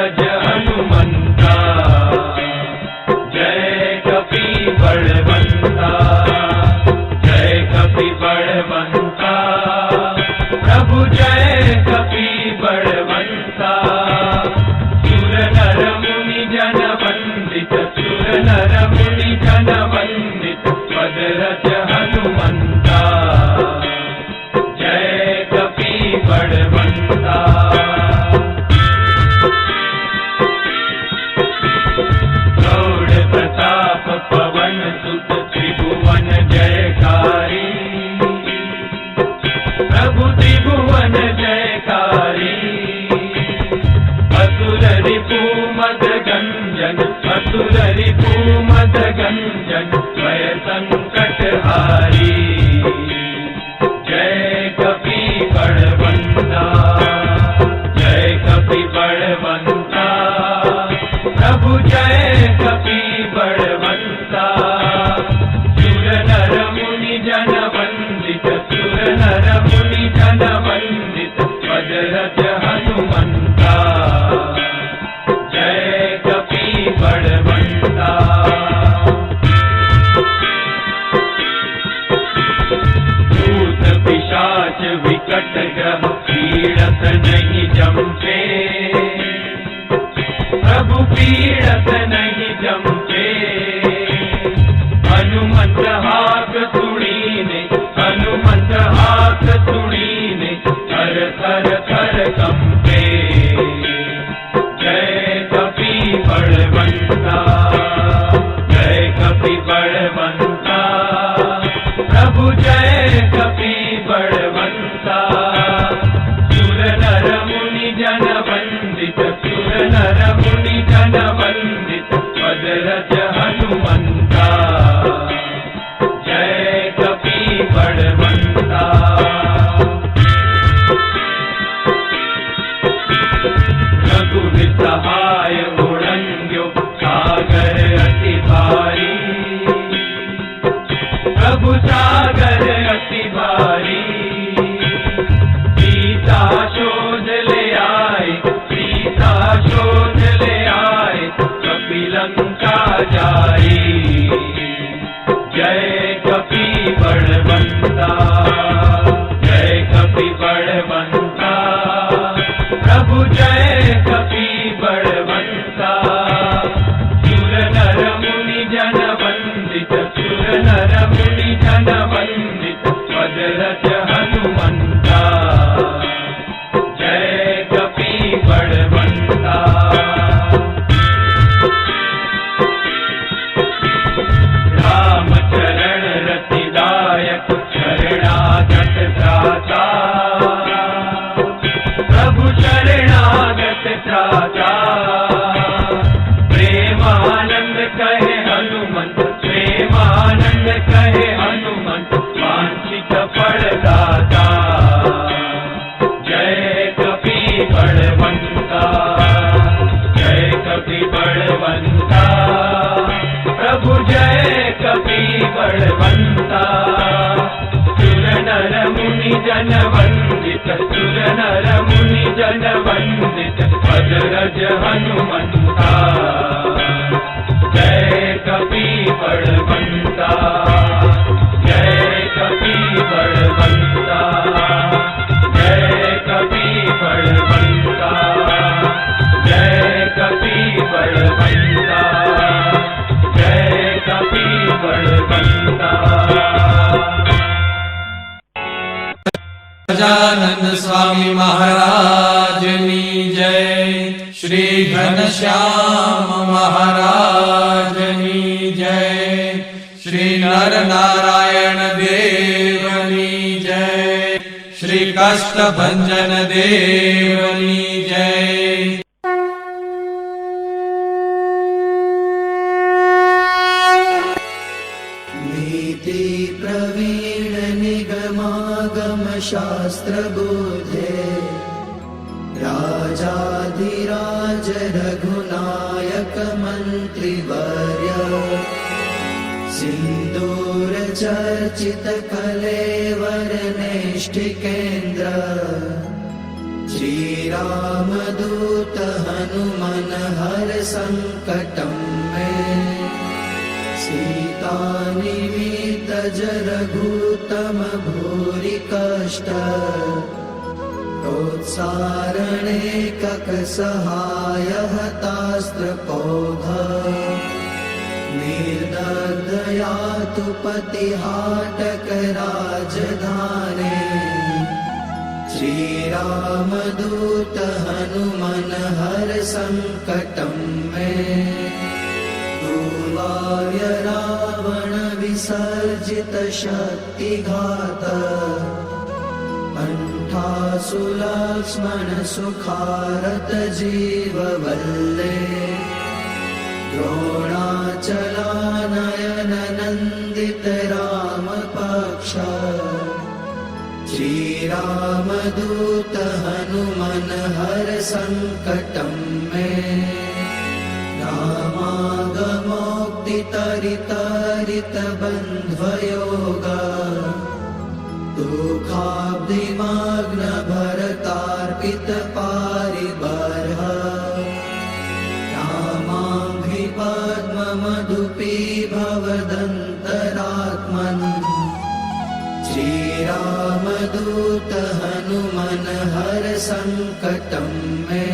भद्रज हनुमंता, जय कपि बलवंता, जय कपि बलवंता, प्रभु जय कपि बलवंता। सुर नर मुनि जन वंदित, सुर नर मुनि जन वंदित, भद्रज हनुमंता, जय कपि बलवंता। गौड़ प्रताप पवन सुत, त्रिभुवन जयकारी, प्रभु त्रिभुवन जयकारी। असुर रिपु मद गंजन, असुर रिपु मद गंजन, भय संकट हारी, जय कपि बलवंता, जय कपि बलवंता, प्रभु जय कपि बलवंता। सुर नर मुनि जन वंदित, सुर नर मुनि जन वंदित, भद्रज हनुमंता, जय कपि बलवंता। भूत पिशाच विकट ग्रह पीड़त नहीं जमते, प्रभु पीड़त नहीं जमते। हनुमंत हाथ सुनीने, हनुमंत हाथ सुनीने, थर थर थर कंपे, जय कपि बलवंता, जय कपि बलवंता, प्रभु जय कपि बलवंता। सुर नर मुनि जन वंदित, सुर नर मुनि जन वंदित, भद्रज हनुमंता, जय कपि बलवंता। रघुवीर सहाय उड़ंग्यो, सागर अति भारी, प्रभु सागर अति भारी। सीता शोध ले आए, सीता शोध ले आए, कपि लंका जाई, जय कपि बलवंता, जय कपि बलवंता, प्रभु जय कपि बलवंता। सुर नर मुनि जन वंदित, सुर नर मुनि जन वंदित, भद्रज हनुमंता, जय कपि बलवंता। राम चरण रतिदायक, शरणागत त्राता, प्रभु शरणागत त्राता। प्रेमानंद कहे हनुमंत, प्रेमानंद कहे हनुमंत, वांछित फल दाता, जय कपि बलवंता, जय कपि बलवंता, प्रभु जय कपि बलवंता। सुर नर मुनि जन वंदित, सुर नर मुनि जन वंदित, भद्रज हनुमंता, जय कपि बलवंता, जय कपि बलवंता, जय कपि बलवंता, जय कपि बलवंता, जय कपि बलवंता। गजानन स्वामी महाराजनी जय, श्री घनश्याम महाराजनी जय, श्री नर नारायण देवनी जय, श्री कष्टभंजन देवनी जय। नीति प्रवीण निगमागम शास्त्र बोधे, राजाधिराज रघुनायक मंत्री वर्य, सिंदूर चर्चित कलेवर नेष्टिकेन्द्र, श्री राम दूत हनुमंत सङ्कटं मे सीतानिमित्त रघुतम भूरि कष्ट प्रोत्सारणे ककसहाय हतास्त्रपौध निर्दयया तु पतिहाटक राजधाने श्रीरामदूत हनुमन हर संकटं मे दुर्वार्य रावण विसर्जित शक्तिघात कंठासु लक्ष्मण सुखारत जीववल्ले द्रोणाचलानयन नन्दित राम पक्ष श्रीरामदूत हनुमन हर संकटं मे रामागमोक्तितरितरित बन्ध्वयोग दुःखाब्धिमग्न भरतार्पित पारिबर्ह रामाङ्घ्रि पद्ममधुपी भवदन्तरात्मन् श्रीरामदूत हनुमन हर संकटं मे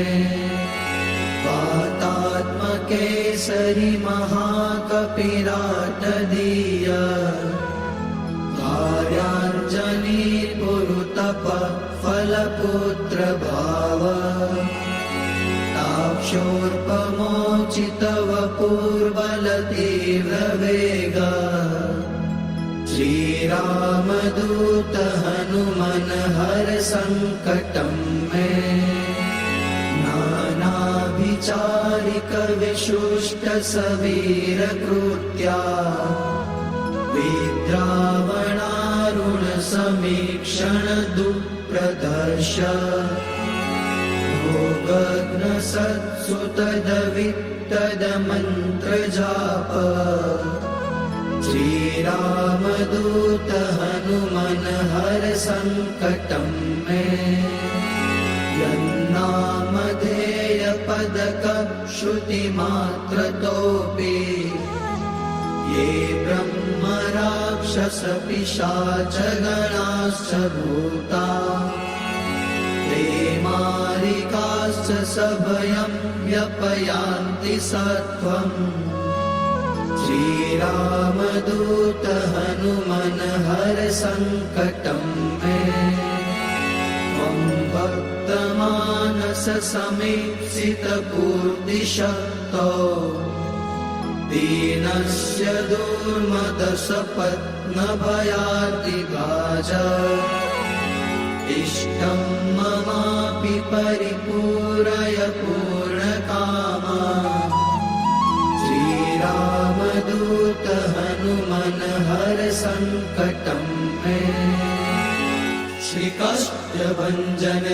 वातात्मकेसरि महाकपिराटदीय कार्याञ्जनी पुरुतप फलपुत्र भाव ताक्षोर्पमोचित वपुर्बल तीव्र वेग श्रीरामदूत हनुमन हर संकटं मे नानाभिचारिक विशुष्ट सवीर कृत्या विद्रावणारुण समीक्षण दुःप्रदर्श भोगग्न सत्सुतदवित्तद मन्त्र जाप श्रीरामदूत हनुमन हर संकटं मे यन्नामधेय पदक श्रुतिमात्रतोऽपि ये ब्रह्म राक्षस पिशाच गणाश्च भूता ते मारिकाश्च सभयं व्यपयान्ति सत्वम् श्रीरामदूत हनुमन हर संकटं मे त्वं भक्तमानस समीप्सित पूर्तिशक्तो दीनस्य दुर्मदसपत्नभयातिगाज इष्टं ममापि परिपूरय पूर्णकामा श्रीरामदूत हनुमन हर संकटं मे श्रीकाष्ठभञ्जन